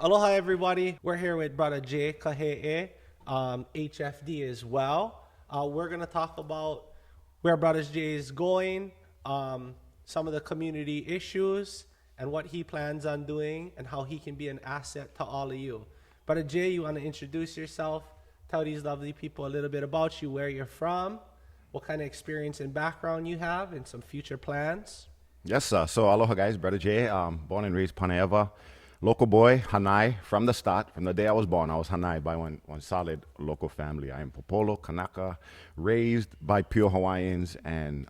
Aloha, everybody. We're here with brother Jay Kahee, HFD as well. We're going to talk about where brothers Jay is going, some of the community issues, and what he plans on doing, and how he can be an asset to all of you. Brother Jay, you want to introduce yourself, tell these lovely people a little bit about you, where you're from, what kind of experience and background you have, and some future plans. Yes, sir. So aloha, guys. Brother Jay, born and raised Panayava, local boy, Hanai, from the start. From the day I was born, I was Hanai by one solid local family. I am Popolo, Kanaka, raised by pure Hawaiians. And,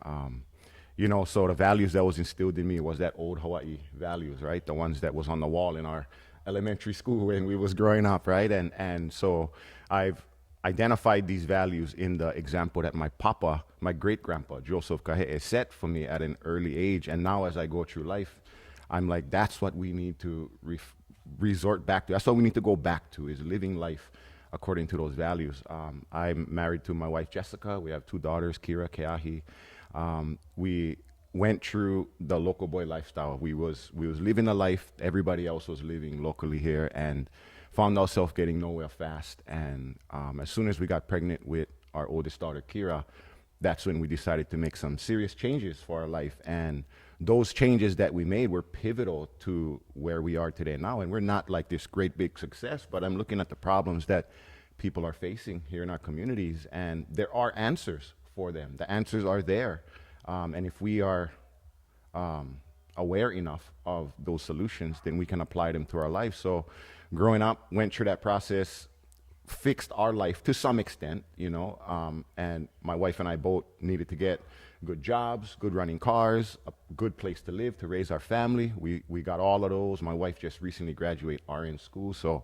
so the values that was instilled in me was that old Hawaii values, right? The ones that was on the wall in our elementary school when we was growing up, right? And so I've identified these values in the example that my papa, my great grandpa, Joseph Kahee, set for me at an early age. And now as I go through life, I'm like, that's what we need to resort back to. That's what we need to go back to, is living life according to those values. I'm married to my wife, Jessica. We have two daughters, Kira, Keahi. We went through the local boy lifestyle. We was living a life everybody else was living locally here, and found ourselves getting nowhere fast. And as soon as we got pregnant with our oldest daughter, Kira, that's when we decided to make some serious changes for our life. And those changes that we made were pivotal to where we are today now. And we're not like this great big success, but I'm looking at the problems that people are facing here in our communities, and there are answers for them. The answers are there. And if we are aware enough of those solutions, then we can apply them to our life. So growing up, went through that process, fixed our life to some extent, and my wife and I both needed to get good jobs, good running cars, a good place to live, to raise our family. We got all of those. My wife just recently graduated RN school, so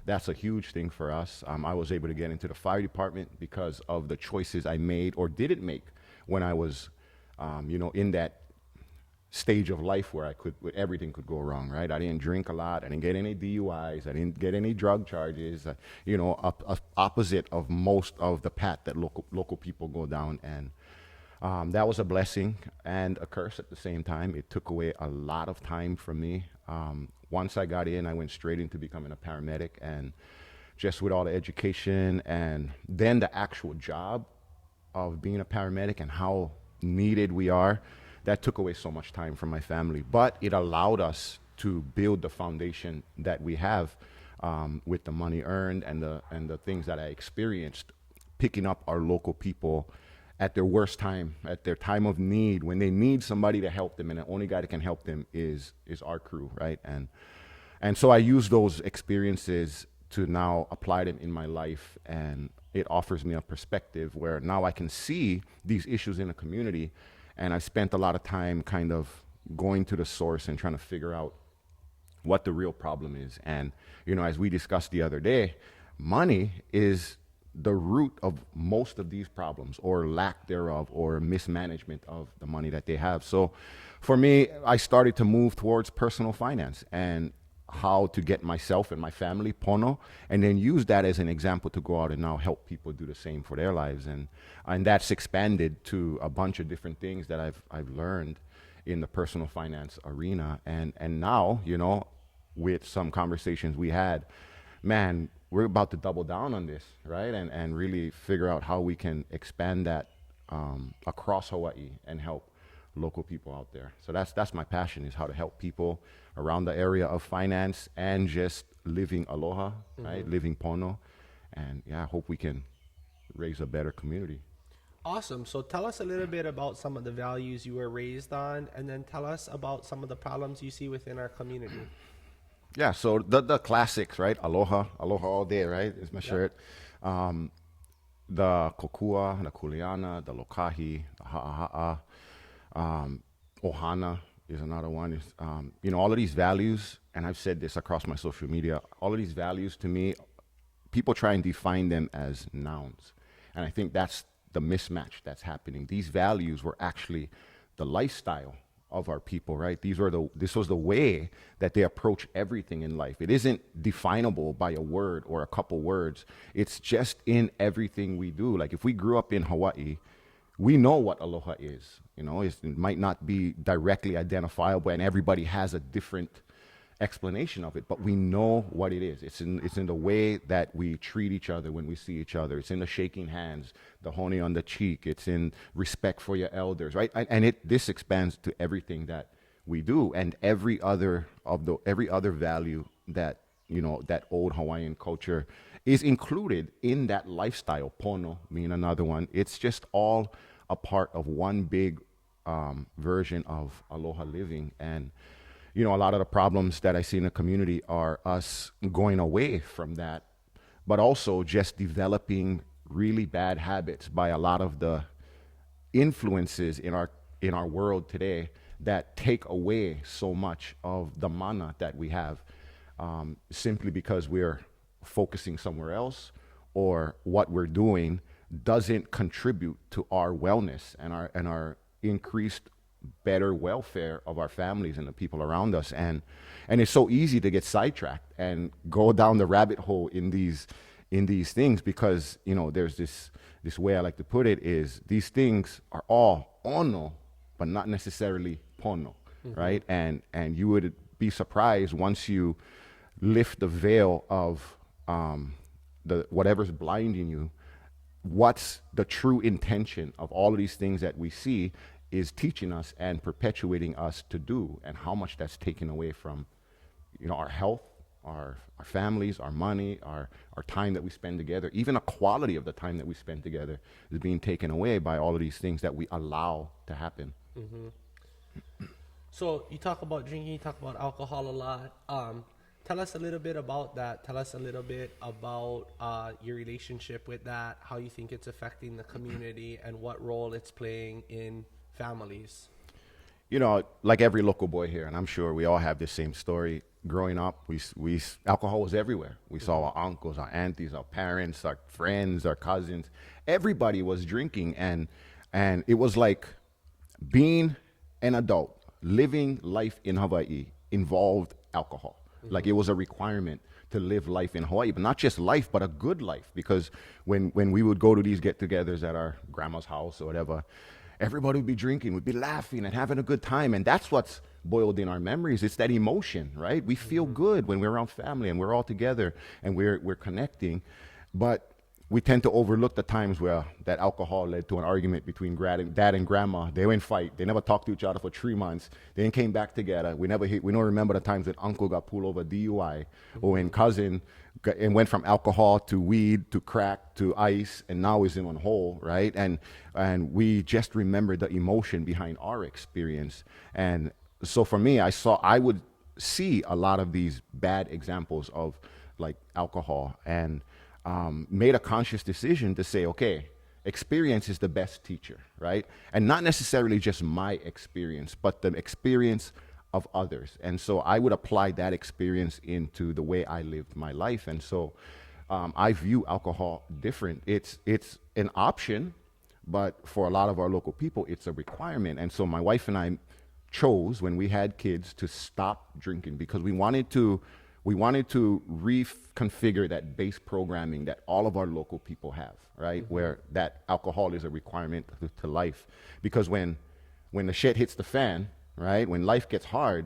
that's a huge thing for us. I was able to get into the fire department because of the choices I made or didn't make when I was, in that stage of life where where everything could go wrong, right? I didn't drink a lot. I didn't get any DUIs. I didn't get any drug charges. Opposite of most of the path that local people go down. And that was a blessing and a curse at the same time. It took away a lot of time from me. Once I got in, I went straight into becoming a paramedic, and just with all the education and then the actual job of being a paramedic and how needed we are, that took away so much time from my family. But it allowed us to build the foundation that we have, with the money earned and the things that I experienced, picking up our local people at their worst time, at their time of need, when they need somebody to help them, and the only guy that can help them is our crew, right? And so I use those experiences to now apply them in my life, and it offers me a perspective where now I can see these issues in the community. And I spent a lot of time kind of going to the source and trying to figure out what the real problem is. And, as we discussed the other day, money is the root of most of these problems, or lack thereof, or mismanagement of the money that they have. So for me, I started to move towards personal finance and how to get myself and my family pono, and then use that as an example to go out and now help people do the same for their lives. And that's expanded to a bunch of different things that I've learned in the personal finance arena. And now, with some conversations we had, man, we're about to double down on this, right? And really figure out how we can expand that across Hawaii and help local people out there. So that's my passion, is how to help people around the area of finance and just living aloha, right? Living pono. And I hope we can raise a better community. Awesome. So tell us a little bit about some of the values you were raised on, and then tell us about some of the problems you see within our community. Yeah, so the classics, right? Aloha all day, right? Is my shirt. The kokua, the kuleana, the lokahi, the ha'aha'a, ohana is another one. Is all of these values, and I've said this across my social media. All of these values, to me, people try and define them as nouns, and I think that's the mismatch that's happening. These values were actually the lifestyle of our people, right? This was the way that they approach everything in life. It isn't definable by a word or a couple words. It's just in everything we do. Like if we grew up in Hawaii, we know what aloha is. It might not be directly identifiable, and everybody has a different explanation of it, but we know what it is. It's in the way that we treat each other when we see each other. It's in the shaking hands, the honey on the cheek. It's in respect for your elders, right? And this expands to everything that we do, and every other value that, that old Hawaiian culture is included in that lifestyle. Pono being another one. It's just all a part of one big version of aloha living. And a lot of the problems that I see in the community are us going away from that, but also just developing really bad habits by a lot of the influences in our world today that take away so much of the mana that we have, simply because we're focusing somewhere else, or what we're doing doesn't contribute to our wellness and our increased better welfare of our families and the people around us. And it's so easy to get sidetracked and go down the rabbit hole in these things, because there's this way I like to put it is, these things are all ono but not necessarily pono. Right? And you would be surprised once you lift the veil of the whatever's blinding you, what's the true intention of all of these things that we see is teaching us and perpetuating us to do, and how much that's taken away from our health, our families, our money, our time that we spend together. Even the quality of the time that we spend together is being taken away by all of these things that we allow to happen. So you talk about drinking, you talk about alcohol a lot. Tell us a little bit about that. Tell us a little bit about your relationship with that, how you think it's affecting the community, and what role it's playing in families. Like every local boy here, and I'm sure we all have the same story. Growing up, we alcohol was everywhere. We saw our uncles, our aunties, our parents, our friends, our cousins. Everybody was drinking, and it was like being an adult, living life in Hawaii involved alcohol. Like it was a requirement to live life in Hawaii, but not just life, but a good life. Because when we would go to these get-togethers at our grandma's house or whatever, everybody would be drinking, would be laughing and having a good time. And that's what's boiled in our memories. It's that emotion, right? We feel good when we're around family and we're all together and we're connecting. But we tend to overlook the times where that alcohol led to an argument between dad and grandma. They went fight. They never talked to each other for 3 months. They then came back together. We don't remember the times that uncle got pulled over DUI, or when cousin and went from alcohol to weed to crack to ice, and now is in one hole, right? And we just remember the emotion behind our experience. And so for me, I would see a lot of these bad examples of like alcohol, and made a conscious decision to say, okay, experience is the best teacher, right? And not necessarily just my experience, but the experience of others. And so I would apply that experience into the way I lived my life. And so I view alcohol different. It's an option, but for a lot of our local people, it's a requirement. And so my wife and I chose, when we had kids, to stop drinking, because we wanted to reconfigure that base programming that all of our local people have, right? Where that alcohol is a requirement to life. Because when the shit hits the fan, right? When life gets hard,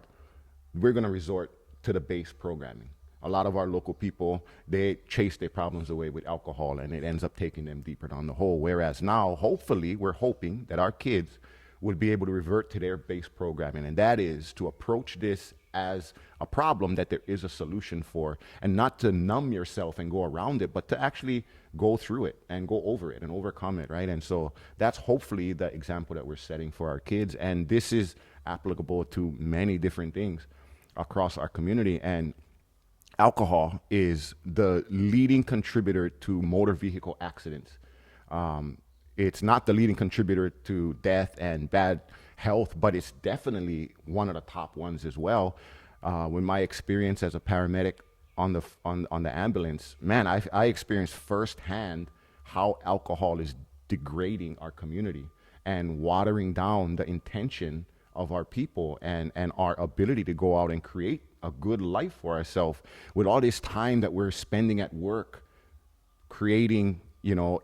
we're going to resort to the base programming. A lot of our local people, they chase their problems away with alcohol, and it ends up taking them deeper down the hole. Whereas now, hopefully, we're hoping that our kids would be able to revert to their base programming, and that is to approach this as a problem that there is a solution for, and not to numb yourself and go around it, but to actually go through it and go over it and overcome it, right? And so that's hopefully the example that we're setting for our kids, and this is applicable to many different things across our community. And alcohol is the leading contributor to motor vehicle accidents. It's not the leading contributor to death and bad health, but it's definitely one of the top ones as well. With my experience as a paramedic on the ambulance, man, I experienced firsthand how alcohol is degrading our community and watering down the intention of our people and our ability to go out and create a good life for ourselves. With all this time that we're spending at work creating,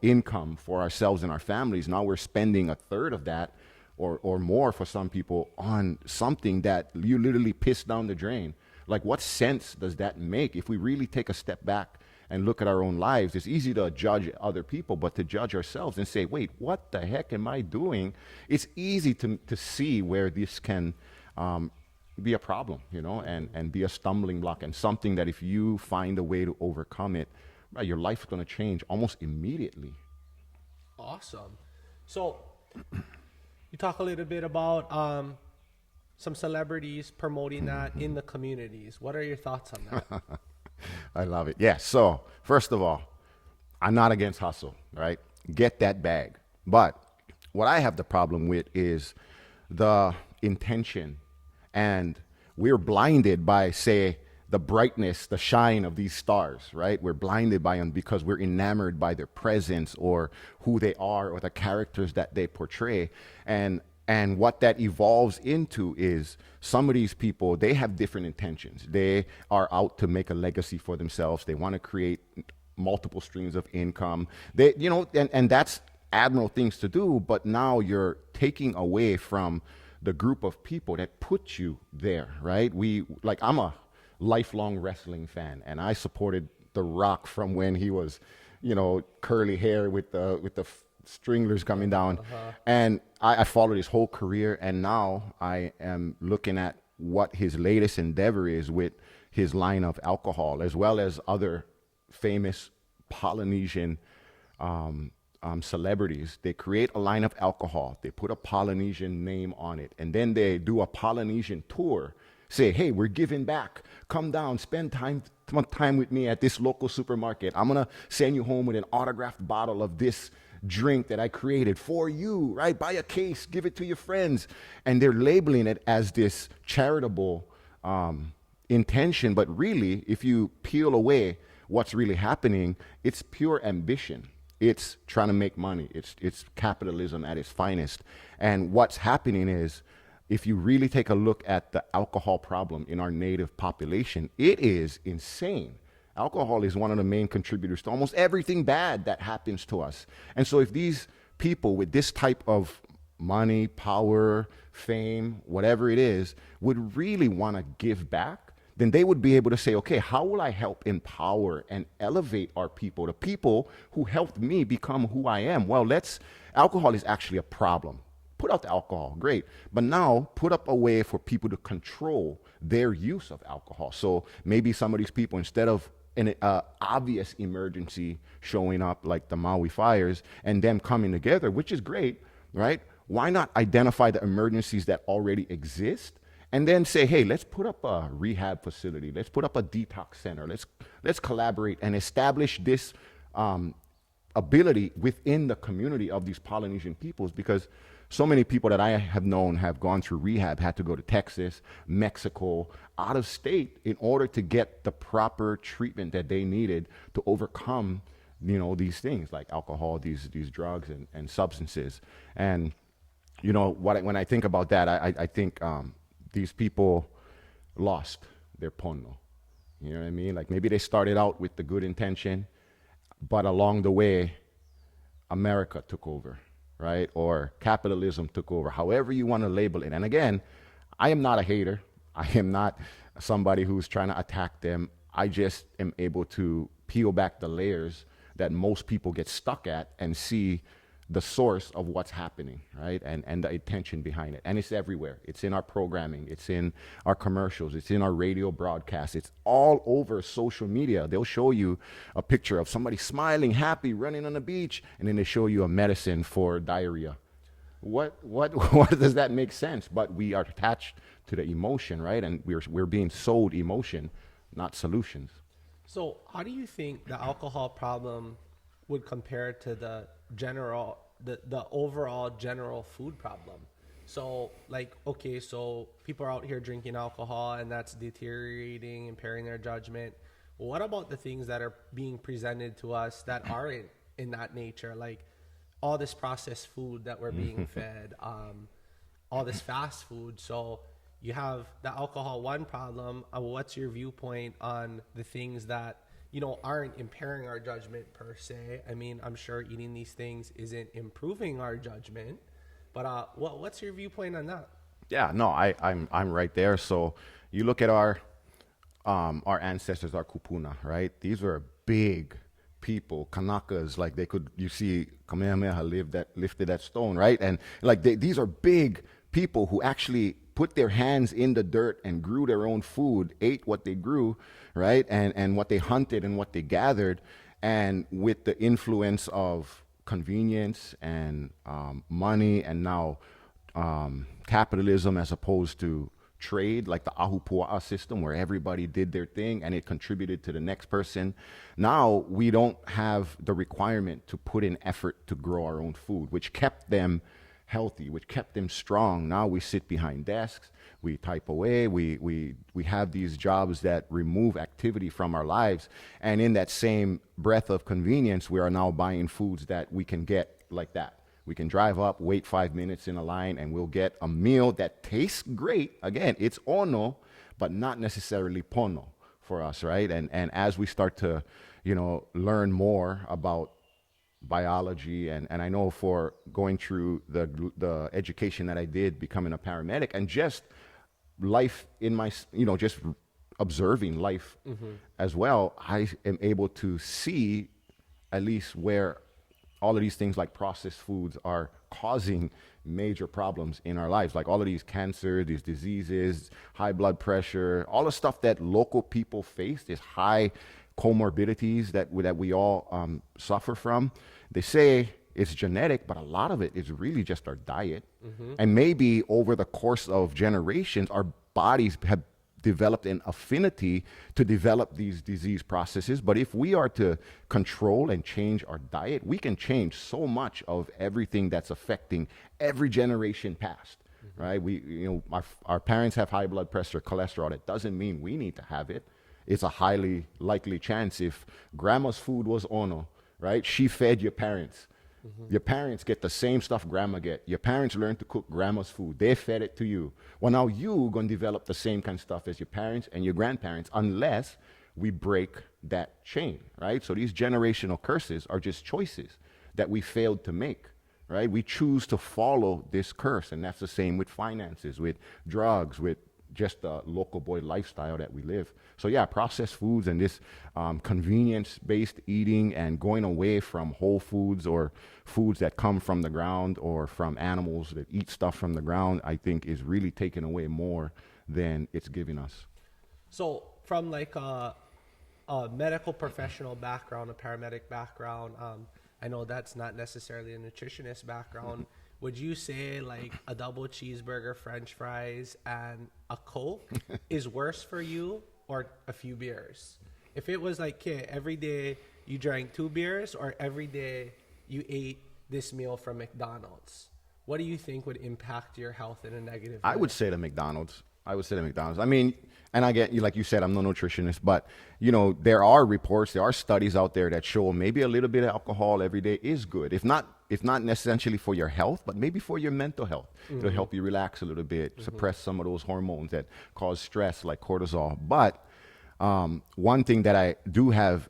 income for ourselves and our families, now we're spending a third of that or more for some people on something that you literally piss down the drain. Like, what sense does that make? If we really take a step back and look at our own lives, it's easy to judge other people, but to judge ourselves and say, wait, what the heck am I doing? It's easy to see where this can be a problem, and be a stumbling block, and something that if you find a way to overcome it, right, your life is going to change almost immediately. Awesome. So you talk a little bit about some celebrities promoting that in the communities. What are your thoughts on that? I love it. Yeah. So, first of all, I'm not against hustle, right? Get that bag. But what I have the problem with is the intention. And we're blinded by, say, the brightness, the shine of these stars, right? We're blinded by them because we're enamored by their presence or who they are or the characters that they portray. And what that evolves into is some of these people, they have different intentions. They are out to make a legacy for themselves. They want to create multiple streams of income. And that's admirable things to do, but now you're taking away from the group of people that put you there, right? I'm a lifelong wrestling fan, and I supported The Rock from when he was, curly hair with the stringlers coming down. And I followed his whole career, and now I am looking at what his latest endeavor is with his line of alcohol, as well as other famous Polynesian celebrities. They create a line of alcohol, they put a Polynesian name on it, and then they do a Polynesian tour. Say, hey, we're giving back. Come down, spend time with me at this local supermarket. I'm gonna send you home with an autographed bottle of this drink that I created for you, right? Buy a case, give it to your friends. And they're labeling it as this charitable intention. But really, if you peel away what's really happening, it's pure ambition. It's trying to make money. It's capitalism at its finest. And what's happening is, if you really take a look at the alcohol problem in our native population, it is insane. Alcohol is one of the main contributors to almost everything bad that happens to us. And so if these people with this type of money, power, fame, whatever it is, would really want to give back, then they would be able to say, okay, how will I help empower and elevate our people, the people who helped me become who I am? Well, alcohol is actually a problem. Put out the alcohol, great. But now put up a way for people to control their use of alcohol. So maybe some of these people, instead of an obvious emergency showing up like the Maui fires and them coming together, which is great, right? Why not identify the emergencies that already exist and then say, hey, let's put up a rehab facility. Let's put up a detox center. Let's collaborate and establish this ability within the community of these Polynesian peoples, because so many people that I have known have gone through rehab, had to go to Texas, Mexico, out of state in order to get the proper treatment that they needed to overcome, these things like alcohol, these drugs and substances. And, when I think about that, I think these people lost their pono. You know what I mean? Like maybe they started out with the good intention, but along the way, America took over. Right? Or capitalism took over, however you want to label it. And again, I am not a hater. I am not somebody who's trying to attack them. I just am able to peel back the layers that most people get stuck at and see the source of what's happening, right? And the intention behind it. And it's everywhere. It's in our programming. It's in our commercials. It's in our radio broadcasts. It's all over social media. They'll show you a picture of somebody smiling, happy, running on the beach, and then they show you a medicine for diarrhea. What does that make sense? But we are attached to the emotion, right? And we're being sold emotion, not solutions. So how do you think the alcohol problem would compare to the overall general food problem? So so people are out here drinking alcohol and that's deteriorating, impairing their judgment. What about the things that are being presented to us that aren't in that nature? Like all this processed food that we're being fed, all this fast food. So you have the alcohol one problem. What's your viewpoint on the things that aren't impairing our judgment per se? I mean, I'm sure eating these things isn't improving our judgment, but what's your viewpoint on that? Yeah, no, I'm right there. So you look at our our ancestors, our kupuna, right? These were big people, Kanakas, like they could, you see Kamehameha lifted that stone, right? And like these are big people who actually put their hands in the dirt and grew their own food, ate what they grew, right? And what they hunted and what they gathered. And with the influence of convenience and money and now capitalism as opposed to trade, like the ahupua'a system where everybody did their thing and it contributed to the next person. Now we don't have the requirement to put in effort to grow our own food, which kept them healthy, which kept them strong. Now we sit behind desks, we type away, we have these jobs that remove activity from our lives. And in that same breath of convenience, we are now buying foods that we can get like that. We can drive up, wait 5 minutes in a line, and we'll get a meal that tastes great. Again, it's ono, but not necessarily pono for us, right? And as we start to, learn more about biology, and I know for going through the education that I did, becoming a paramedic, and just life in my, just observing life as well, I am able to see at least where all of these things like processed foods are causing major problems in our lives, like all of these cancer, these diseases, high blood pressure, all the stuff that local people face, these high comorbidities that we all suffer from. They say it's genetic, but a lot of it is really just our diet. And maybe over the course of generations, our bodies have developed an affinity to develop these disease processes. But if we are to control and change our diet, we can change so much of everything that's affecting every generation past, right? Our parents have high blood pressure, cholesterol. That doesn't mean we need to have it. It's a highly likely chance if grandma's food was ono, right? She fed your parents. Your parents get the same stuff grandma get. Your parents learned to cook grandma's food. They fed it to you. Well, now you going to develop the same kind of stuff as your parents and your grandparents unless we break that chain, right? So these generational curses are just choices that we failed to make, right? We choose to follow this curse, and that's the same with finances, with drugs, with just the local boy lifestyle that we live. So yeah, processed foods and this convenience-based eating and going away from whole foods or foods that come from the ground or from animals that eat stuff from the ground, I think is really taking away more than it's giving us. So from like a medical professional background, a paramedic background, I know that's not necessarily a nutritionist background. Would you say like a double cheeseburger, French fries, and a Coke is worse for you, or a few beers? If it was like, okay, every day you drank 2 beers, or every day you ate this meal from McDonald's, what do you think would impact your health in a negative way? I would say the McDonald's. I mean, and I get you, like you said, I'm no nutritionist, but there are reports, there are studies out there that show maybe a little bit of alcohol every day is good. If not essentially for your health, but maybe for your mental health. It'll help you relax a little bit, suppress some of those hormones that cause stress, like cortisol. But one thing that I do have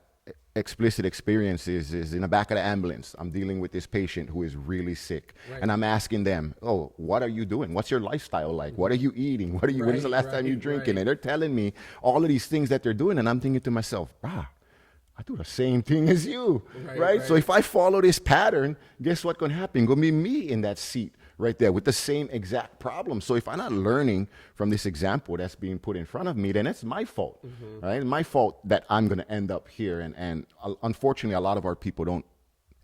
explicit experiences is in the back of the ambulance. I'm dealing with this patient who is really sick, and I'm asking them, "Oh, what are you doing? What's your lifestyle like? What are you eating? When is the last time you drinking?" And they're telling me all of these things that they're doing, and I'm thinking to myself, I do the same thing as you, right? So if I follow this pattern, guess what's going to happen? Going to be me in that seat right there with the same exact problem. So if I'm not learning from this example that's being put in front of me, then it's my fault, right? My fault that I'm going to end up here. And unfortunately, a lot of our people don't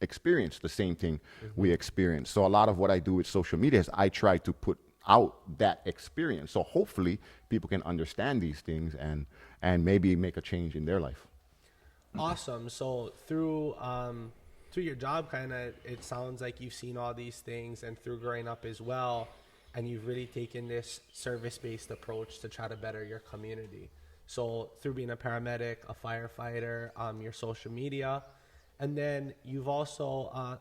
experience the same thing we experience. So a lot of what I do with social media is I try to put out that experience. So hopefully people can understand these things and maybe make a change in their life. Awesome. So through your job, kind of, it sounds like you've seen all these things, and through growing up as well, and you've really taken this service-based approach to try to better your community. So through being a paramedic, a firefighter, your social media, and then you've also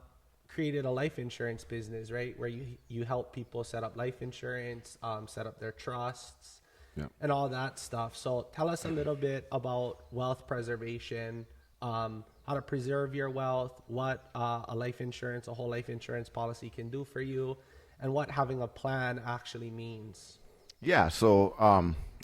created a life insurance business, right? Where you help people set up life insurance, set up their trusts, and all that stuff. So tell us a little bit about wealth preservation, how to preserve your wealth, what a whole life insurance policy can do for you, and what having a plan actually means. Yeah, so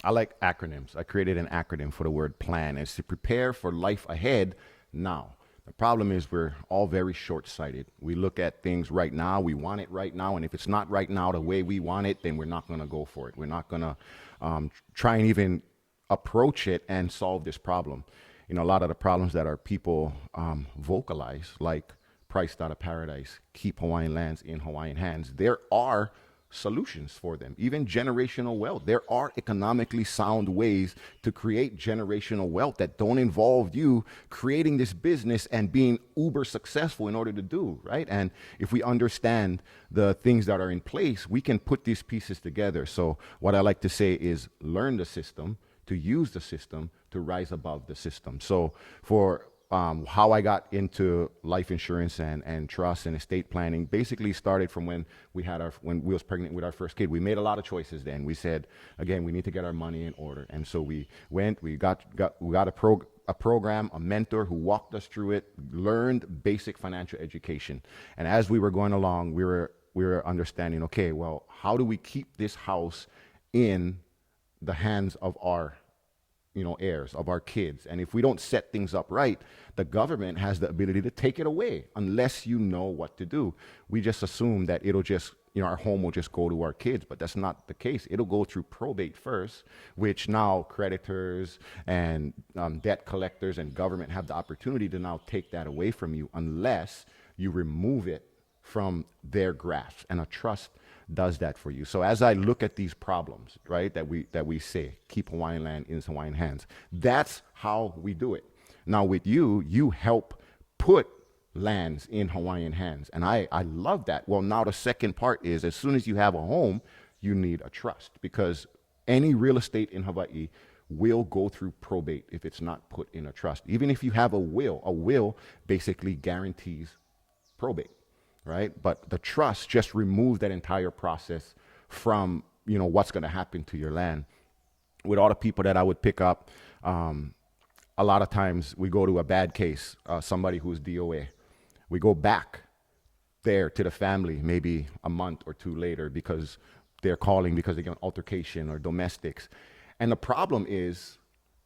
I like acronyms. I created an acronym for the word plan. It's to prepare for life ahead now. The problem is we're all very short sighted. We look at things right now, we want it right now, and if it's not right now the way we want it, then we're not going to go for it. We're not going to try and even approach it and solve this problem. You know, a lot of the problems that our people vocalize, like priced out of paradise, keep Hawaiian lands in Hawaiian hands, there are solutions for them, even generational wealth. There are economically sound ways to create generational wealth that don't involve you creating this business and being uber successful in order to do, right? And if we understand the things that are in place, we can put these pieces together. So what I like to say is learn the system, to use the system, to rise above the system. So for how I got into life insurance and trust and estate planning basically started from when when we was pregnant with our first kid. We made a lot of choices then. We said, again, we need to get our money in order. And so we got a program, a mentor who walked us through it, learned basic financial education. And as we were going along, we were understanding, okay, well, how do we keep this house in the hands of our heirs, of our kids? And if we don't set things up right, the government has the ability to take it away unless you know what to do. We just assume that it'll just, our home will just go to our kids, but that's not the case. It'll go through probate first, which now creditors and debt collectors and government have the opportunity to now take that away from you unless you remove it from their grasp. And a trust does that for you. So as I look at these problems, right, that we say keep Hawaiian land in Hawaiian hands, that's how we do it. Now with you help put lands in Hawaiian hands, and I love that. Well, now the second part is, as soon as you have a home, you need a trust, because any real estate in Hawaii will go through probate if it's not put in a trust. Even if you have a will basically guarantees probate, right? But the trust just removes that entire process from what's going to happen to your land. With all the people that I would pick up, a lot of times we go to a bad case, somebody who's DOA. We go back there to the family maybe a month or two later because they're calling because they get an altercation or domestics. And the problem is,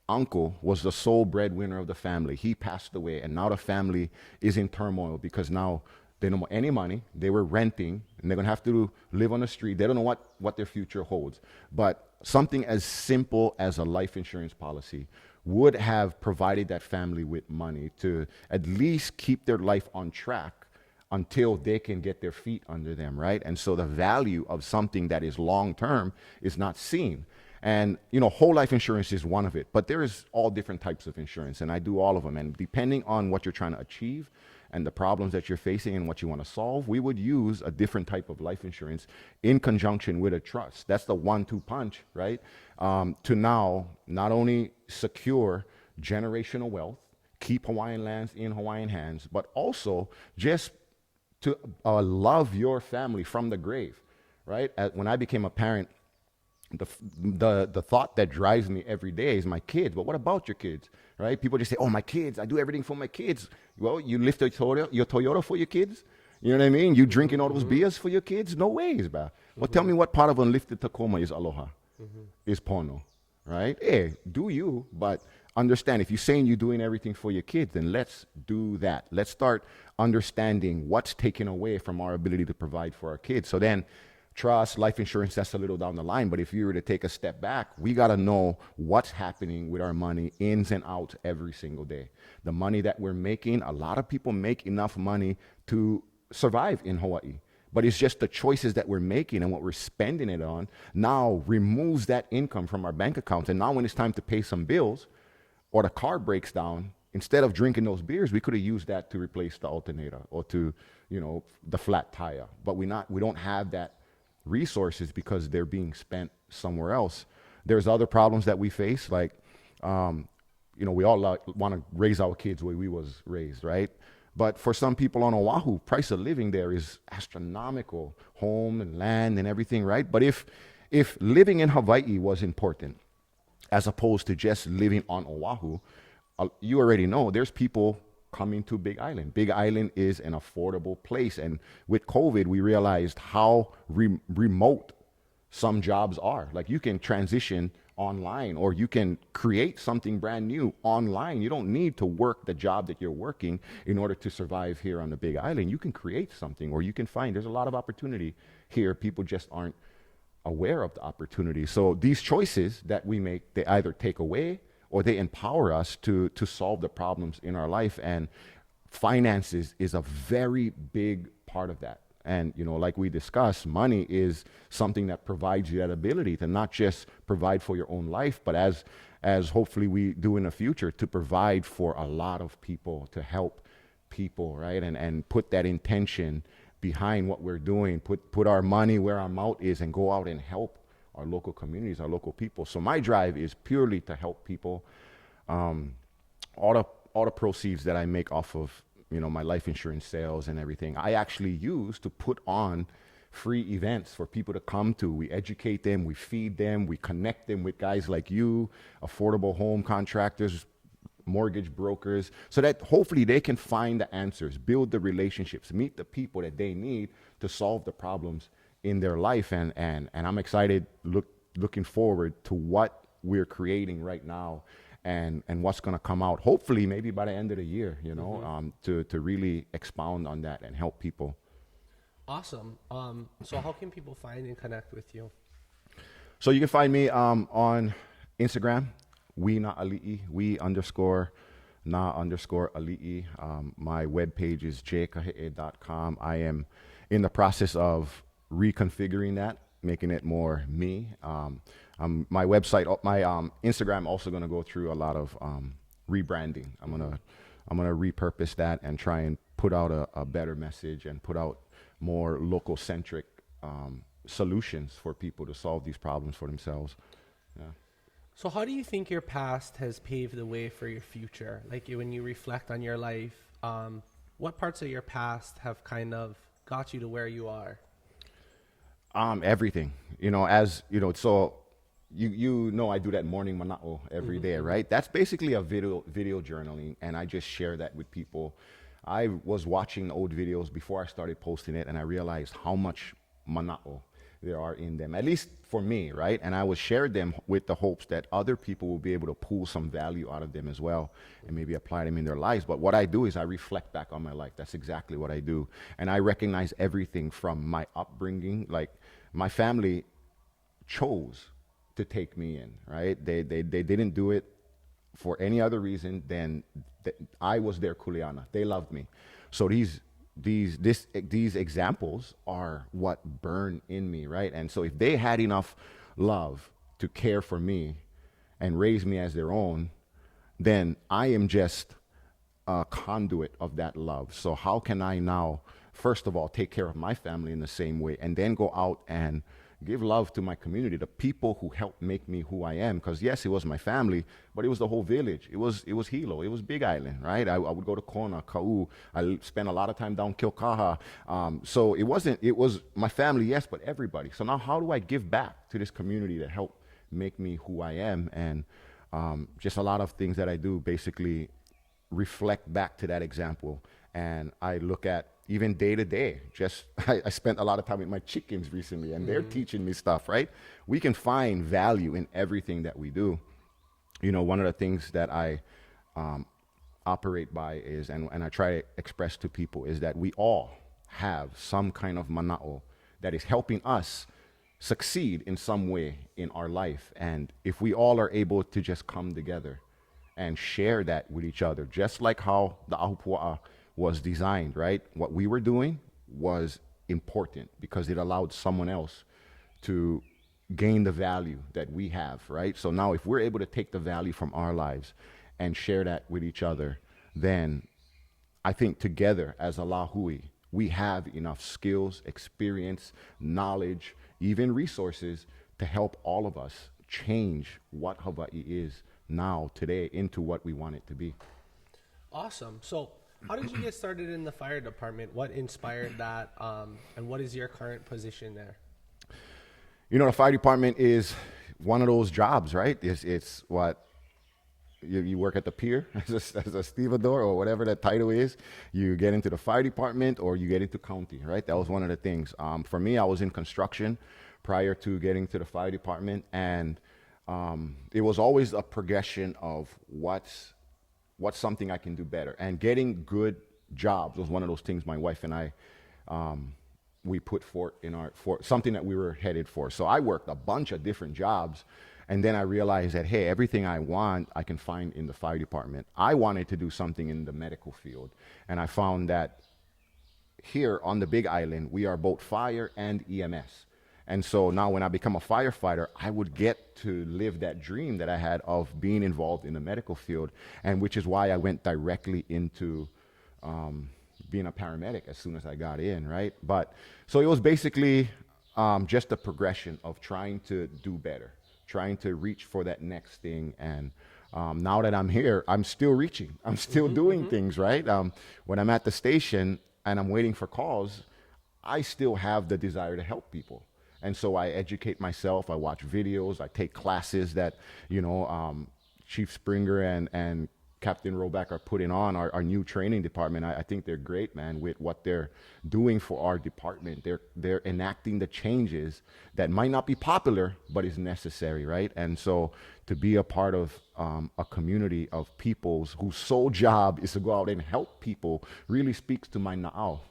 uncle was the sole breadwinner of the family. He passed away, and now the family is in turmoil because now they don't have any money. They were renting, and they're going to have to live on the street. They don't know what their future holds. But something as simple as a life insurance policy would have provided that family with money to at least keep their life on track until they can get their feet under them, right? And so the value of something that is long-term is not seen. And, whole life insurance is one of it, but there is all different types of insurance, and I do all of them. And depending on what you're trying to achieve and the problems that you're facing and what you want to solve, we would use a different type of life insurance in conjunction with a trust. That's the 1-2 punch, right? To now not only secure generational wealth, keep Hawaiian lands in Hawaiian hands, but also just to love your family from the grave, right? When I became a parent, the thought that drives me every day is my kids. But what about your kids, right? People just say, oh, my kids, I do everything for my kids. Well, you lift your Toyota for your kids? You know what I mean? You drinking all those beers for your kids? No ways, bro. Well, tell me what part of unlifted Tacoma is aloha, is pono, right? Hey, do you, but understand, if you're saying you're doing everything for your kids, then let's do that. Let's start understanding what's taken away from our ability to provide for our kids. So then, trust, life insurance, that's a little down the line. But if you were to take a step back, we got to know what's happening with our money, ins and outs, every single day. The money that we're making, a lot of people make enough money to survive in Hawaii. But it's just the choices that we're making and what we're spending it on now removes that income from our bank accounts. And now when it's time to pay some bills or the car breaks down, instead of drinking those beers, we could have used that to replace the alternator or to, the flat tire. But we don't have that resources because they're being spent somewhere else. There's other problems that we face, like, we all want to raise our kids the way we was raised, right? But for some people on Oahu, price of living there is astronomical, home and land and everything, right? But if living in Hawaii was important, as opposed to just living on Oahu, you already know there's people coming to Big Island. Big Island is an affordable place. And with COVID, we realized how remote some jobs are. Like you can transition online or you can create something brand new online. You don't need to work the job that you're working in order to survive here on the Big Island. You can create something, or you can find there's a lot of opportunity here. People just aren't aware of the opportunity. So these choices that we make, they either take away or they empower us to solve the problems in our life. And finances is a very big part of that. And like we discussed, money is something that provides you that ability to not just provide for your own life, but as hopefully we do in the future, to provide for a lot of people, to help people, right? And put that intention behind what we're doing, put our money where our mouth is, and go out and help our local communities, our local people. So my drive is purely to help people. All the proceeds that I make off of my life insurance sales and everything, I actually use to put on free events for people to come to. We educate them, we feed them, we connect them with guys like you, affordable home contractors, mortgage brokers, so that hopefully they can find the answers, build the relationships, meet the people that they need to solve the problems in their life. And I'm excited, looking forward to what we're creating right now, and what's going to come out, hopefully maybe by the end of the year, to really expound on that and help people. Awesome. So how can people find and connect with you? So you can find me on Instagram, we na ali'i, we_na_ali'i. My webpage is jaykahee.com. I am in the process of reconfiguring that, making it more me. My website, my Instagram, also going to go through a lot of rebranding. I'm gonna repurpose that and try and put out a better message and put out more local centric solutions for people to solve these problems for themselves. Yeah. So how do you think your past has paved the way for your future? Like when you reflect on your life, what parts of your past have kind of got you to where you are? Everything, so I do that morning mana'o every day, right? That's basically a video journaling, and I just share that with people. I was watching old videos before I started posting it, and I realized how much mana'o there are in them, at least for me, right? And I would share them with the hopes that other people will be able to pull some value out of them as well and maybe apply them in their lives. But what I do is I reflect back on my life. That's exactly what I do. And I recognize everything from my upbringing. Like, my family chose to take me in, right? They didn't do it for any other reason than that I was their kuleana. They loved me. So these examples are what burn in me, right? And so if they had enough love to care for me and raise me as their own, then I am just a conduit of that love. So how can I now, first of all, take care of my family in the same way, and then go out and give love to my community, the people who helped make me who I am? Because yes, it was my family, but it was the whole village. It was Hilo. It was Big Island, right? I would go to Kona, Kau. I spent a lot of time down Kilkaha. So it was my family, yes, but everybody. So now how do I give back to this community that helped make me who I am? And just a lot of things that I do basically reflect back to that example. And I look at even day to day, I spent a lot of time with my chickens recently, and they're teaching me stuff, right? We can find value in everything that we do. One of the things that I operate by is, and I try to express to people, is that we all have some kind of mana'o that is helping us succeed in some way in our life. And if we all are able to just come together and share that with each other, just like how the ahupua'a was designed, right? What we were doing was important because it allowed someone else to gain the value that we have, right? So now if we're able to take the value from our lives and share that with each other, then I think together as a lahui, we have enough skills, experience, knowledge, even resources to help all of us change what Hawaii is now, today, into what we want it to be. Awesome. So how did you get started in the fire department? What inspired that? And what is your current position there? The fire department is one of those jobs, right? It's what you work at the pier as a stevedore or whatever that title is. You get into the fire department or you get into county, right? That was one of the things. For me, I was in construction prior to getting to the fire department, and it was always a progression of what's something I can do better. And getting good jobs was one of those things my wife and I we put forth for something that we were headed for. So I worked a bunch of different jobs, and then I realized that, hey, everything I want I can find in the fire department. I wanted to do something in the medical field, and I found that here on the Big Island we are both fire and EMS. And so now when I become a firefighter, I would get to live that dream that I had of being involved in the medical field, and which is why I went directly into being a paramedic as soon as I got in, right? But so it was basically just a progression of trying to do better, trying to reach for that next thing. And now that I'm here, I'm still reaching. I'm still doing things, right? When I'm at the station and I'm waiting for calls, I still have the desire to help people. And so I educate myself, I watch videos, I take classes that, Chief Springer and Captain Roback are putting on our new training department. I think they're great, man, with what they're doing for our department. They're enacting the changes that might not be popular, but is necessary, right? And so to be a part of a community of peoples whose sole job is to go out and help people really speaks to my now,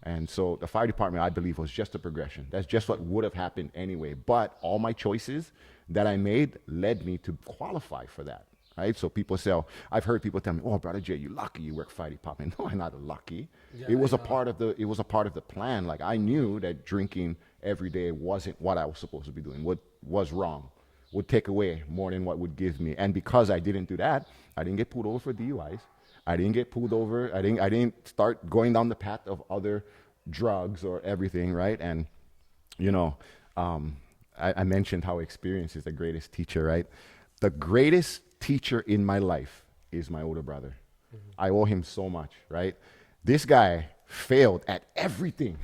and so the fire department, I believe, was just a progression. That's just what would have happened anyway. But all my choices that I made led me to qualify for that, right? So people say, I've heard people tell me, "Oh, Brother Jay, you lucky you work fire department." No, I'm not lucky. Yeah, it was a part of the plan. Like I knew that drinking every day wasn't what I was supposed to be doing. What was wrong would take away more than what would give me. And because I didn't do that, I didn't get pulled over for DUIs. I didn't get pulled over. I didn't start going down the path of other drugs or everything, right? And I mentioned how experience is the greatest teacher, right? The greatest teacher in my life is my older brother. I owe him so much, right? This guy failed at everything.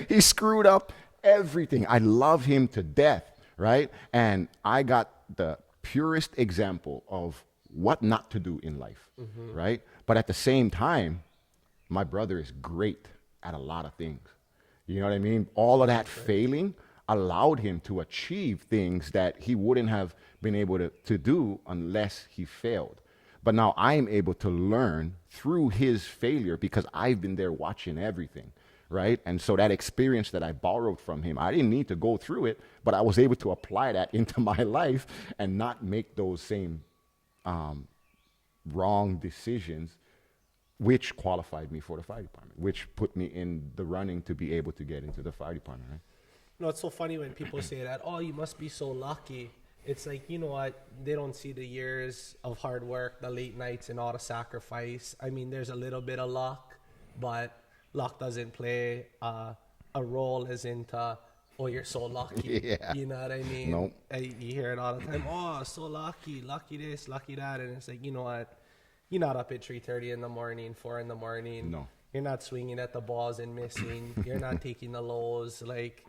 He screwed up everything. I love him to death, right? And I got the purest example of what not to do in life, right? But at the same time, my brother is great at a lot of things. You know what I mean? All of that failing allowed him to achieve things that he wouldn't have been able to do unless he failed. But now I'm able to learn through his failure because I've been there watching everything, right? And so that experience that I borrowed from him, I didn't need to go through it, but I was able to apply that into my life and not make those same wrong decisions, which qualified me for the fire department, which put me in the running to be able to get into the fire department, right? It's so funny when people say that, oh, you must be so lucky. It's like, you know what? They don't see the years of hard work, the late nights, and all the sacrifice. I mean, there's a little bit of luck, but luck doesn't play a role as into, oh, you're so lucky. Yeah. You know what I mean? Nope. You hear it all the time. Oh, so lucky, lucky this, lucky that. And it's like, you know what? You're not up at 3:30 in the morning, 4 in the morning. No. You're not swinging at the balls and missing. You're not taking the lows. Like,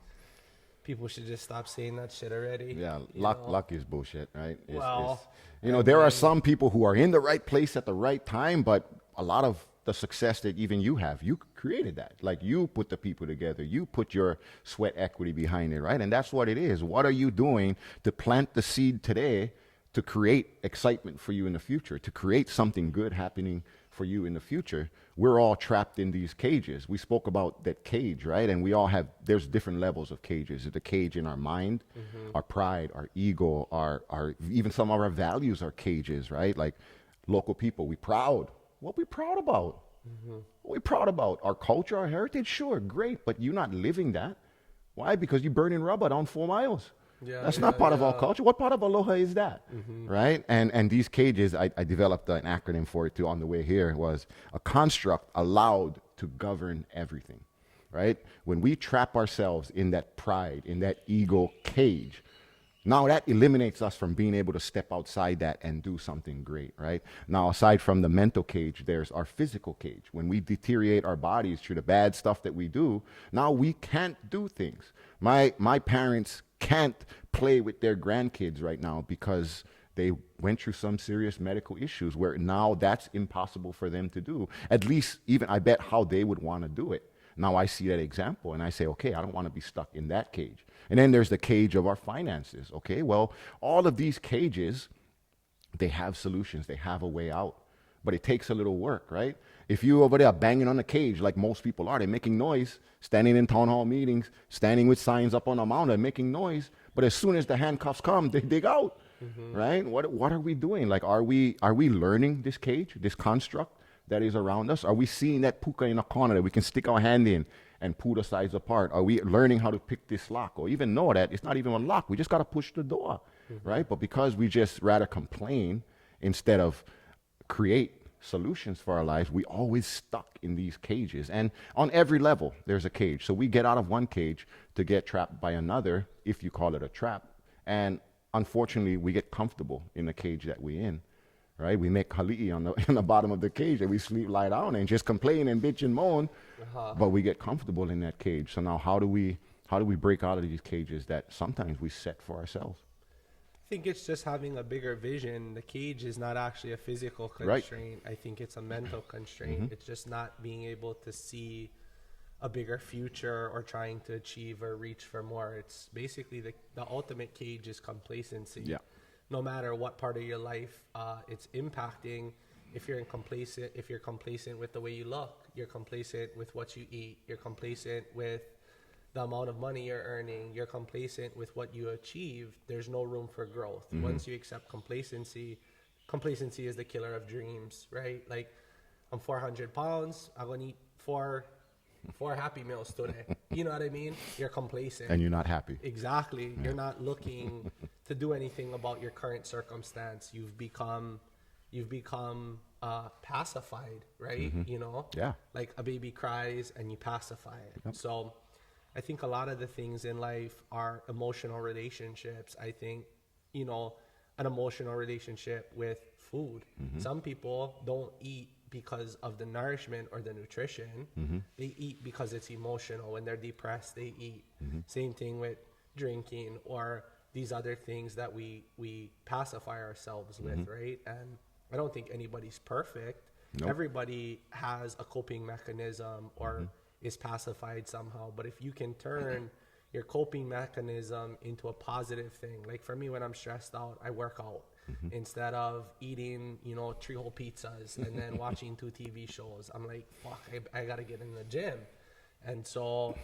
people should just stop saying that shit already. Yeah, luck is bullshit, right? Well, there are some people who are in the right place at the right time, but a lot of the success that even you have, you created that. Like, you put the people together. You put your sweat equity behind it, right? And that's what it is. What are you doing to plant the seed today to create excitement for you in the future, to create something good happening for you in the future? We're all trapped in these cages. We spoke about that cage, right? And we all have, there's different levels of cages. There's the cage in our mind, our pride, our ego, our even some of our values are cages, right? Like local people, we proud. What we proud about? What we proud about? Our culture, our heritage? Sure, great, but you're not living that. Why? Because you're burning rubber down 4 miles. That's not part of our culture. What part of aloha is that, right? And these cages, I developed an acronym for it too on the way here, was a construct allowed to govern everything, right? When we trap ourselves in that pride, in that ego cage, now that eliminates us from being able to step outside that and do something great, right? Now, aside from the mental cage, there's our physical cage. When we deteriorate our bodies through the bad stuff that we do, now we can't do things. My parents can't play with their grandkids right now because they went through some serious medical issues where now that's impossible for them to do. At least even I bet how they would want to do it. Now I see that example and I say, okay, I don't want to be stuck in that cage. And then there's the cage of our finances. Okay, well, all of these cages, they have solutions, they have a way out, but it takes a little work, right? If you over there banging on the cage like most people are, they're making noise, standing in town hall meetings, standing with signs up on a mountain, making noise, but as soon as the handcuffs come, they dig out, right? What are we doing? Like, are we learning this cage, this construct that is around us? Are we seeing that puka in a corner that we can stick our hand in and pull the sides apart? Are we learning how to pick this lock, or even know that it's not even a lock? We just got to push the door, right? But because we just rather complain instead of create solutions for our lives, we always stuck in these cages. And on every level, there's a cage. So we get out of one cage to get trapped by another, if you call it a trap. And unfortunately, we get comfortable in the cage that we're in. Right, we make kali'i on the bottom of the cage, and we sleep, lie down, and just complain and bitch and moan. But we get comfortable in that cage. So now, how do we break out of these cages that sometimes we set for ourselves? I think it's just having a bigger vision. The cage is not actually a physical constraint. Right. I think it's a mental constraint. It's just not being able to see a bigger future or trying to achieve or reach for more. It's basically the ultimate cage is complacency. Yeah. No matter what part of your life it's impacting, if you're complacent with the way you look, you're complacent with what you eat, you're complacent with the amount of money you're earning, you're complacent with what you achieve, there's no room for growth. Once you accept complacency is the killer of dreams, right? Like, I'm 400 pounds, I'm going to eat four Happy Meals today. You know what I mean? You're complacent. And you're not happy. Exactly. Yeah. You're not looking to do anything about your current circumstance. You've become pacified, right? You know? Yeah. Like a baby cries and you pacify it. Yep. So I think a lot of the things in life are emotional relationships. I think, you know, an emotional relationship with food. Some people don't eat because of the nourishment or the nutrition. They eat because it's emotional. When they're depressed, they eat. Same thing with drinking or these other things that we pacify ourselves with, right? And I don't think anybody's perfect. Nope. Everybody has a coping mechanism or is pacified somehow. But if you can turn your coping mechanism into a positive thing, like for me, when I'm stressed out, I work out. Instead of eating, 3 whole pizzas and then watching 2 TV shows, I'm like, fuck, I got to get in the gym. And so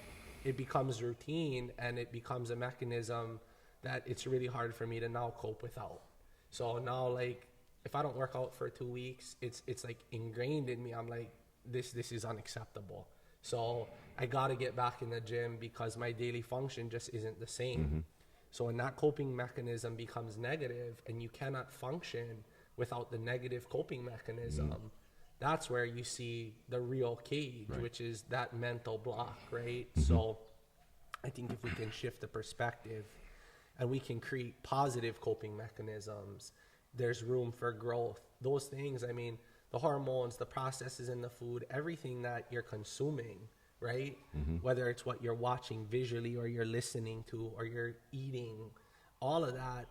it becomes routine and it becomes a mechanism that it's really hard for me to now cope without. So now, like, if I don't work out for 2 weeks, it's like ingrained in me. I'm like, this is unacceptable. So I got to get back in the gym because my daily function just isn't the same. So when that coping mechanism becomes negative and you cannot function without the negative coping mechanism, that's where you see the real cage, which is that mental block, right? So I think if we can shift the perspective and we can create positive coping mechanisms, there's room for growth. Those things, I mean, the hormones, the processes in the food, everything that you're consuming, right? Whether it's what you're watching visually or you're listening to or you're eating, all of that,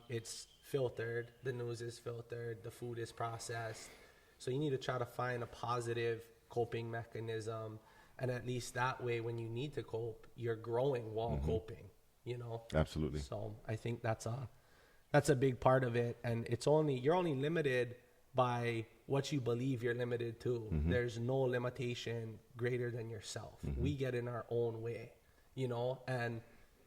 it's filtered. The news is filtered. The food is processed. So you need to try to find a positive coping mechanism. And at least that way, when you need to cope, you're growing while coping, Absolutely. So I think that's a big part of it. And you're only limited by what you believe you're limited to. There's no limitation greater than yourself. We get in our own way, and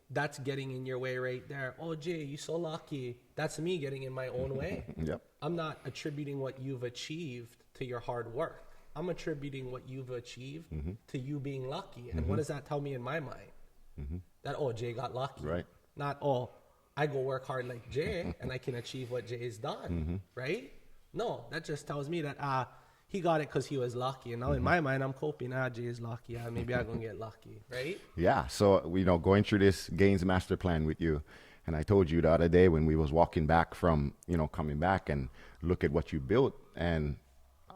that's getting in your way right there. Oh, Jay, you so lucky. That's me getting in my own way. Yep. I'm not attributing what you've achieved to your hard work. I'm attributing what you've achieved to you being lucky. And what does that tell me in my mind? That, oh, Jay got lucky. Right. Not, oh, I go work hard like Jay and I can achieve what Jay's done. Right? No, that just tells me that he got it because he was lucky. And now in my mind, I'm coping. Jay is lucky. Maybe I'm going to get lucky, right? Yeah. So, going through this Gains Master Plan with you, and I told you the other day when we was walking back from, coming back and look at what you built. And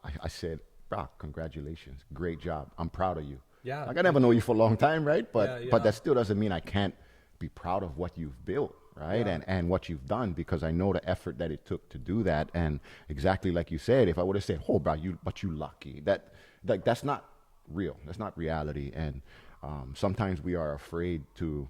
I said, bro, congratulations. Great job. I'm proud of you. Yeah. Like, I never know you for a long time, right? But but that still doesn't mean I can't be proud of what you've built. Right. Yeah. And what you've done, because I know the effort that it took to do that. And exactly like you said, if I would have said, oh, bro, but you lucky, that's not real. That's not reality. And sometimes we are afraid to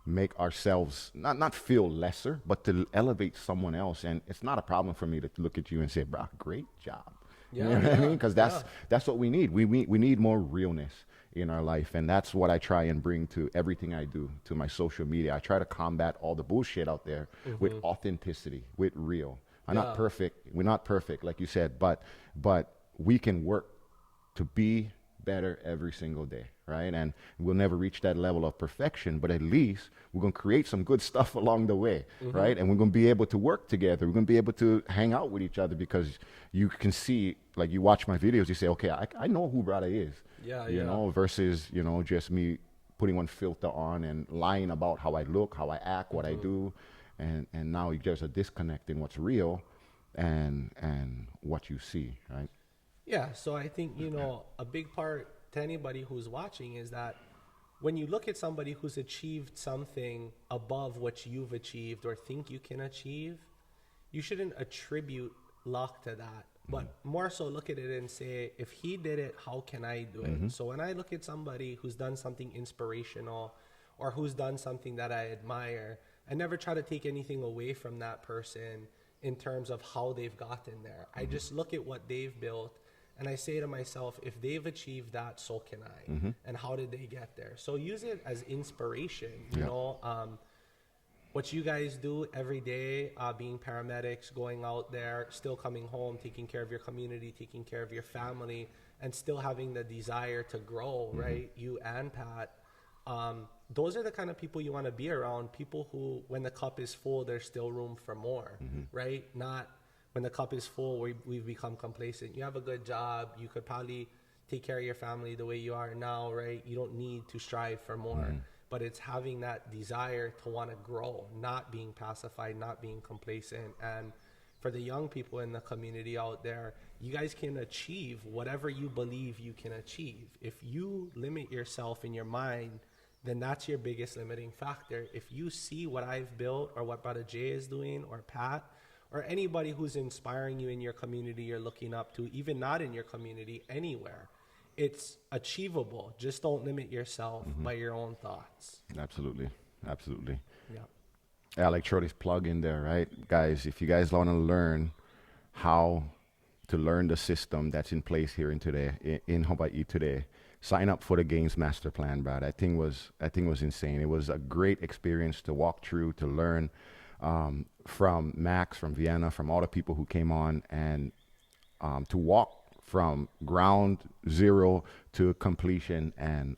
make ourselves not feel lesser, but to elevate someone else. And it's not a problem for me to look at you and say, "Bro, great job." You know what I mean? Because that's what we need. We need more realness in our life, and that's what I try and bring to everything I do, to my social media. I try to combat all the bullshit out there with authenticity, with real. I'm not perfect. We're not perfect, like you said, but we can work to be better every single day, right? And we'll never reach that level of perfection, but at least we're going to create some good stuff along the way, right? And we're going to be able to work together. We're going to be able to hang out with each other, because you can see, like, you watch my videos, you say, okay, I know who brother is, you know, versus, you know, just me putting one filter on and lying about how I look, how I act, what I do. And now there's a disconnect in what's real and what you see, right? Yeah, so I think, you know, a big part to anybody who's watching is that when you look at somebody who's achieved something above what you've achieved or think you can achieve, you shouldn't attribute luck to that, but more so look at it and say, if he did it, how can I do it? So when I look at somebody who's done something inspirational or who's done something that I admire, I never try to take anything away from that person in terms of how they've gotten there. I just look at what they've built and I say to myself, if they've achieved that, so can I. And how did they get there? So use it as inspiration, you know. What you guys do every day, being paramedics, going out there, still coming home, taking care of your community, taking care of your family, and still having the desire to grow, right? You and Pat. Those are the kind of people you want to be around. People who, when the cup is full, there's still room for more, right? Not when the cup is full, we've become complacent. You have a good job. You could probably take care of your family the way you are now, right? You don't need to strive for more. But it's having that desire to want to grow, not being pacified, not being complacent. And for the young people in the community out there, you guys can achieve whatever you believe you can achieve. If you limit yourself in your mind, then that's your biggest limiting factor. If you see what I've built or what Brother Jay is doing or Pat or anybody who's inspiring you in your community you're looking up to, even not in your community, anywhere, it's achievable. Just don't limit yourself by your own thoughts. Absolutely. Yeah. Yeah, like Shorty's plug in there, right? Guys, if you guys want to learn how to learn the system that's in place here in Hawaii today, sign up for the Games Master Plan, Brad. That thing was insane. It was a great experience to walk through, to learn from Max, from Vienna, from all the people who came on, and to walk from ground zero to completion, and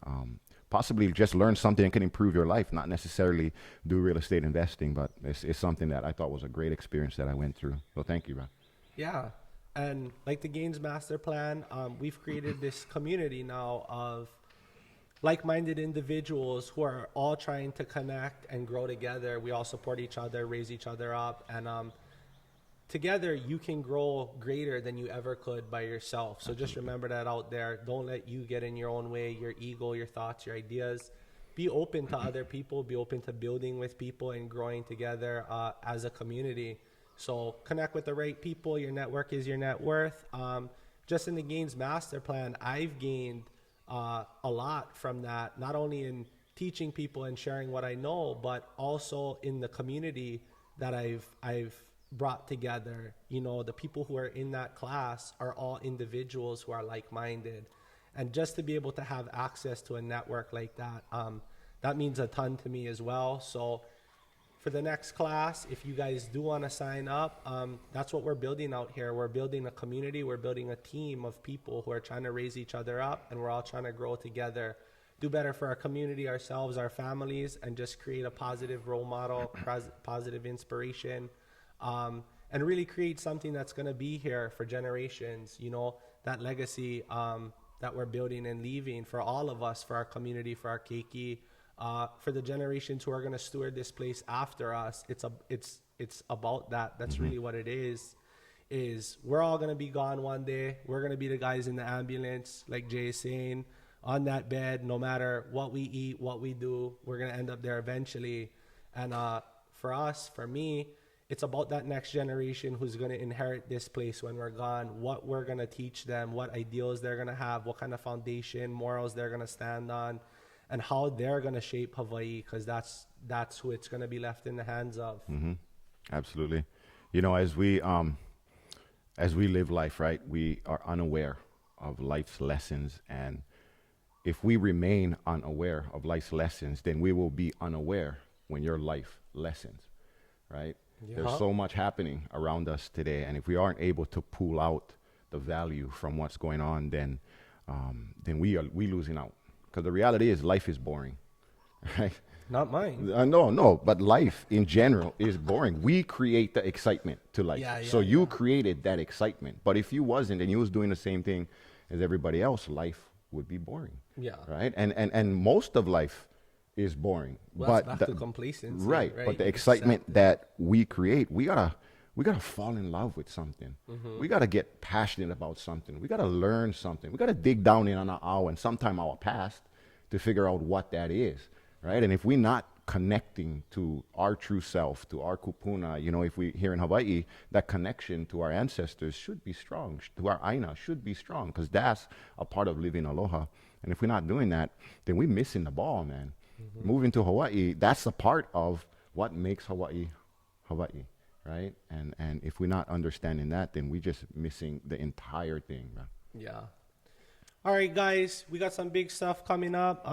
possibly just learn something that can improve your life, not necessarily do real estate investing, but it's something that I thought was a great experience that I went through. So thank you, Brad. Yeah. And like the Gains Master Plan, we've created this community now of like-minded individuals who are all trying to connect and grow together. We all support each other, raise each other up, and together you can grow greater than you ever could by yourself. So just remember that out there. Don't let you get in your own way, your ego, your thoughts, your ideas. Be open to other people. Be open to building with people and growing together as a community. So connect with the right people. Your network is your net worth. Just in the Gains Master Plan, I've gained a lot from that, not only in teaching people and sharing what I know, but also in the community that I've brought together. You know, the people who are in that class are all individuals who are like-minded, and just to be able to have access to a network like that, that means a ton to me as well. So for the next class, if you guys do want to sign up, that's what we're building out here. We're building a community. We're building a team of people who are trying to raise each other up, and we're all trying to grow together, do better for our community, ourselves, our families, and just create a positive role model, positive inspiration, and really create something that's going to be here for generations. You know, that legacy that we're building and leaving for all of us, for our community, for our keiki, for the generations who are going to steward this place after us. It's about that. That's really what it is we're all going to be gone one day. We're going to be the guys in the ambulance, like Jay is saying, on that bed. No matter what we eat, what we do, we're going to end up there eventually. And for me, it's about that next generation who's going to inherit this place when we're gone, what we're going to teach them, what ideals they're going to have, what kind of foundation, morals they're going to stand on, and how they're going to shape Hawaii, because that's who it's going to be left in the hands of. Absolutely. You know, as we live life, right, we are unaware of life's lessons, and if we remain unaware of life's lessons, then we will be unaware when your life lessens, right? There's so much happening around us today, and if we aren't able to pull out the value from what's going on, then we losing out. Because the reality is, life is boring, right? Not mine. No, but life in general is boring. We create the excitement to life. So you created that excitement. But if you wasn't and you was doing the same thing as everybody else, life would be boring. Yeah. Right? And most of life is boring. Well, but that's back to complacency. Right. But the excitement that we create, we gotta fall in love with something. We gotta get passionate about something. We gotta learn something. We gotta dig down in on our and sometime our past to figure out what that is. Right? And if we're not connecting to our true self, to our kupuna, you know, if we here in Hawaii, that connection to our ancestors should be strong, to our aina should be strong, because that's a part of living aloha. And if we're not doing that, then we're missing the ball, man. Moving to Hawaii, that's a part of what makes Hawaii, Hawaii, right? And if we're not understanding that, then we're just missing the entire thing, man. Yeah. All right, guys, we got some big stuff coming up.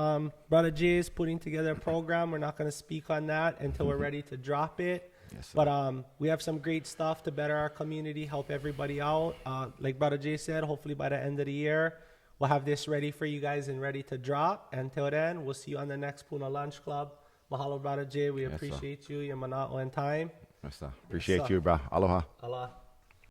Brother Jay is putting together a program. We're not going to speak on that until we're ready to drop it. Yes, sir. But we have some great stuff to better our community, help everybody out. Like Brother Jay said, hopefully by the end of the year, we'll have this ready for you guys and ready to drop. Until then, we'll see you on the next Puna Lunch Club. Mahalo, Brother Jay. We appreciate you, your mana'o and time. Yes, sir. Appreciate you, bro. Aloha. Allah.